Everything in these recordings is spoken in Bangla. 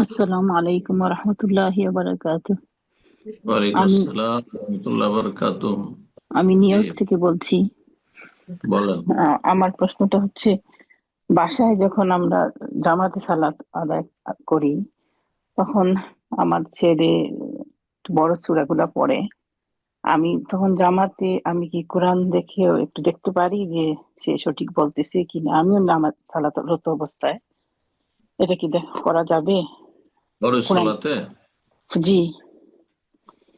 আসসালামু আলাইকুম রহমতুল্লাহি বারাকাতুহ। ওয়ালাইকুম আমি আসসালাম রহমতুল্লাহ বারাকাতুহ। আমি জি, নিউইয়র্ক থেকে বলছি। বলেন। আমার প্রশ্নটা হচ্ছে, বাসায় যখন আমরা জামাতে সালাত আদায় করি, তখন আমার ছেলে একটু বড় সূরাগুলা পড়ে। আমি তখন জামাতে আমি কি কোরআন দেখেও একটু দেখতে পারি যে সে সঠিক বলতেছে কিনা? আমিও নামাজ সালাতরত অবস্থায় এটা কি করা যাবে? ফরজ কোরআন। সালাতে? জি।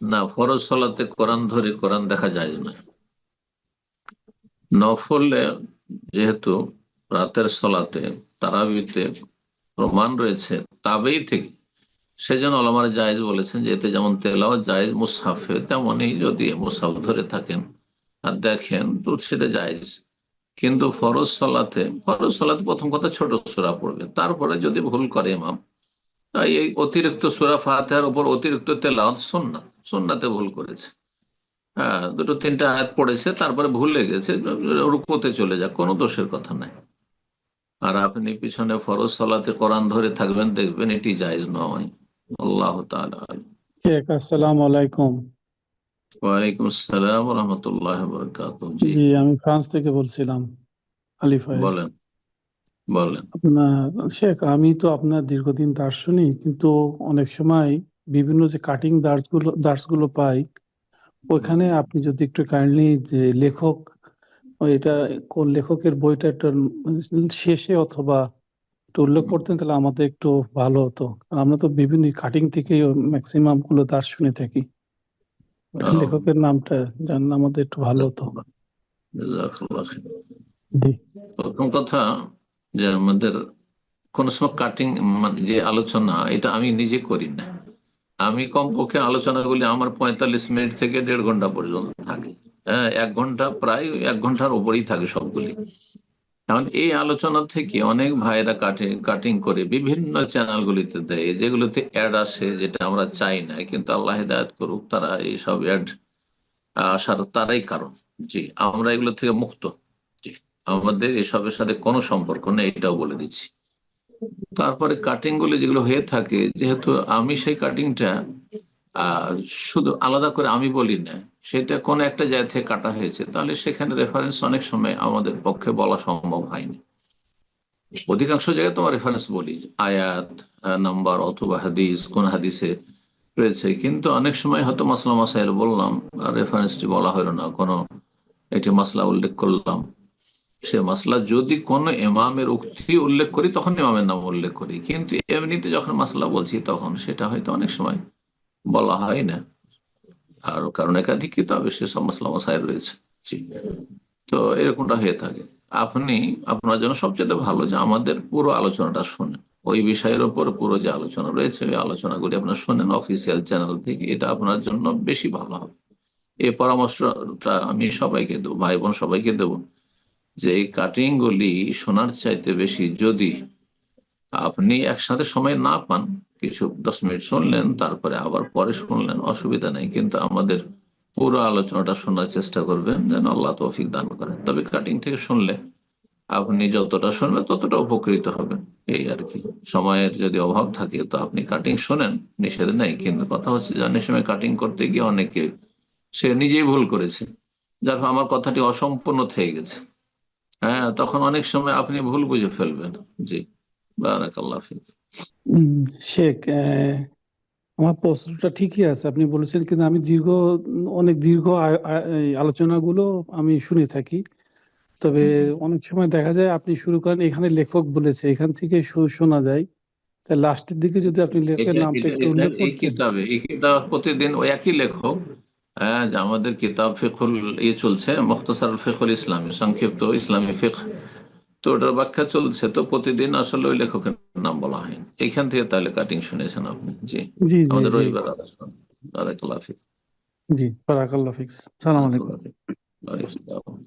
না, ফরজ সালাতে কোরআন ধরে কোরআন দেখা যায় না। নফলে, যেহেতু রাতের সালাতে তারাবিতে প্রমাণ রয়েছে তাবেই থেকে, সেজন্য ওলামারা জায়েজ বলেছেন যে এতে যেমন তেলাওয়াত জায়েজ মুসহাফে, তেমনই যদি মুসহাফ ধরে থাকেন আর দেখেন তো সেটা জায়েজ। কিন্তু ফরজ সালাতে প্রথম কথা ছোট সূরা পড়বে, তারপরে যদি ভুল করে ইমাম, তাই এই অতিরিক্ত সূরা ফাতিহার উপর অতিরিক্ত তেলাওয়াত সুন্নাত, সুন্নাতে ভুল করেছে। হ্যাঁ, দুটো তিনটা আয়াত পড়েছে, তারপরে ভুলে গেছে, রুকুতে চলে যাক, কোনো দোষের কথা নাই। আর আপনি পিছনে ফরজ সালাতে কোরআন ধরে থাকবেন, দেখবেন এটি জায়েজ নয়। আল্লাহ তাআলা আলাম। শেখ, আসসালামু আলাইকুম। ওয়ালাইকুম আসসালাম ওয়া রাহমাতুল্লাহি ওয়া বারাকাতুহু। জি, জি, আমি ফ্রান্স থেকে বলছিলাম, আলী ফায়েজ। বলেন বলেন। আপনার শেখ, আমি তো আপনার দীর্ঘদিন দার্শনিক, কিন্তু অনেক সময় বিভিন্ন যে কাটিং দার্সগুলো পাই, ওইখানে আপনি যদি একটু কাইন্ডলি যে লেখক, এটা কোন লেখকের বইটা একটা শেষে অথবা একটু উল্লেখ করতেন, তাহলে আমাদের একটু ভালো হতো। কারণ আমরা তো বিভিন্ন কাটিং থেকে ম্যাক্সিমাম গুলো দার্স শুনে থাকি। লেখকের নামটা জানলে আমাদের একটু ভালো হতো। জাযাকাল্লাহ খাইর। জি। প্রথম কথা, যে আমাদের কোন সময় কাটিং, যে আলোচনা, এটা আমি নিজে করি না। আমি কমপক্ষে আলোচনাগুলি আমার 45 মিনিট থেকে 1.5 ঘন্টা পর্যন্ত থাকে। হ্যাঁ, 1 ঘন্টা, প্রায় 1 ঘন্টার উপরেই থাকে সবগুলি। কারণ এই আলোচনা থেকে অনেক ভাইরা কাটিং করে বিভিন্ন চ্যানেলগুলিতে দেয়, যেগুলোতে অ্যাড আসে, যেটা আমরা চাই না, কিন্তু আল্লাহ হিদায়াত করুক, তারা এইসব অ্যাড আসার তারাই কারণ। জি, আমরা এগুলো থেকে মুক্ত। জি, আমাদের এসবের সাথে কোনো সম্পর্ক নেই, এটাও বলে দিচ্ছি। তারপরে কাটিং গুলি যেগুলো হয়ে থাকে, যেহেতু আমি সেই কাটিংটা আহ শুধু আলাদা করে আমি বলি না, সেটা কোন একটা জায়গা থেকে কাটা হয়েছে, তাহলে সেখানে রেফারেন্স অনেক সময় আমাদের পক্ষে বলা সম্ভব হয়নি। অধিকাংশ জায়গায় তোমার রেফারেন্স বলি, আয়াত নাম্বার অথবা হাদিস, কোন হাদিসে রয়েছে, কিন্তু অনেক সময় হয়তো মাসলা মাসাইল বললাম আর রেফারেন্সটি বলা হলো না, কোনো একটি মাসলা উল্লেখ করলাম, সে মাসলা যদি কোনো ইমামের উক্তি উল্লেখ করি তখন ইমামের নাম উল্লেখ করি, কিন্তু এমনিতে যখন মাসলা বলছি তখন সেটা হয়তো অনেক সময় বলা হয় না। আর কারণ একাধিক কিতাবে সেসব মাসলা মাসাইল রয়েছে। জি, তো এরকমটা হয়ে থাকে। আপনি, আপনার জন্য সবচেয়ে ভালো যে আমাদের পুরো আলোচনাটা শোনেন, ওই বিষয়ের উপর পুরো যে আলোচনা রয়েছে ওই আলোচনাগুলি আপনার শোনেন অফিসিয়াল চ্যানেল থেকে, এটা আপনার জন্য বেশি ভালো হবে। এই পরামর্শটা আমি সবাইকে দেবো, ভাই বোন সবাইকে দেবো, যে এই কাটিং গুলি শোনার চাইতে বেশি, যদি আপনি একসাথে সময় না পান, কিছু 10 মিনিট শুনলেন, তারপরে আবার পরে শুনলেন, অসুবিধা নেই, কিন্তু আমাদের পুরো আলোচনাটা শোনার চেষ্টা করবেন, যেন আল্লাহ তৌফিক দান করেন। তবে কাটিং থেকে শুনলে আপনি যতটা শুনবেন ততটা উপকৃত হবেন, এই আর কি। সময়ের যদি অভাব থাকে তো আপনি কাটিং শোনেন, নিষেধ নেই, কিন্তু কথা হচ্ছে যে অনেক সময় কাটিং করতে গিয়ে অনেকে সে নিজেই ভুল করেছে, যার ফলে আমার কথাটি অসম্পূর্ণ থেকে গেছে। হ্যাঁ, তখন অনেক সময় আপনি ভুল বুঝে ফেলবেন। জি, বারাকাল্লাহ ফিক। উম, শেখ, আমার প্রশ্নটা ঠিকই আছে, আপনি বলেছেন, কিন্তু আমি অনেক দীর্ঘ এই আলোচনাগুলো আমি শুনে থাকি। তবে অনেক সময় দেখা যায় আপনি শুরু করেন, এখানে লেখক বলেছে, এখান থেকে শোনা যায়। তাই লাস্টের দিকে যদি আপনি লেখকের এটা নামটা এটা একটু এটা উল্লেখ করতেন। এই কিতাব প্রতিদিন ওই একই লেখক। হ্যাঁ, যে আমাদের কিতাব ফিকুল চলছে, মুখতাসার ফিকুল ইসলামী, সংক্ষিপ্ত ইসলামী ফিক, তো ওটার ব্যাখ্যা চলছে, তো প্রতিদিন আসলে ওই লেখকের নাম বলা হয়। এইখান থেকে তাহলে কাটিং শুনেছেন আপনি। জি, জি, জি, আমাদের জি, রবিবার আলোচনা। বারাকাল্লাহ ফিক। জি, বারাকাল্লাহ ফিক্স। সালাম আলাইকুম। বারাকাল্লাহ ফিক।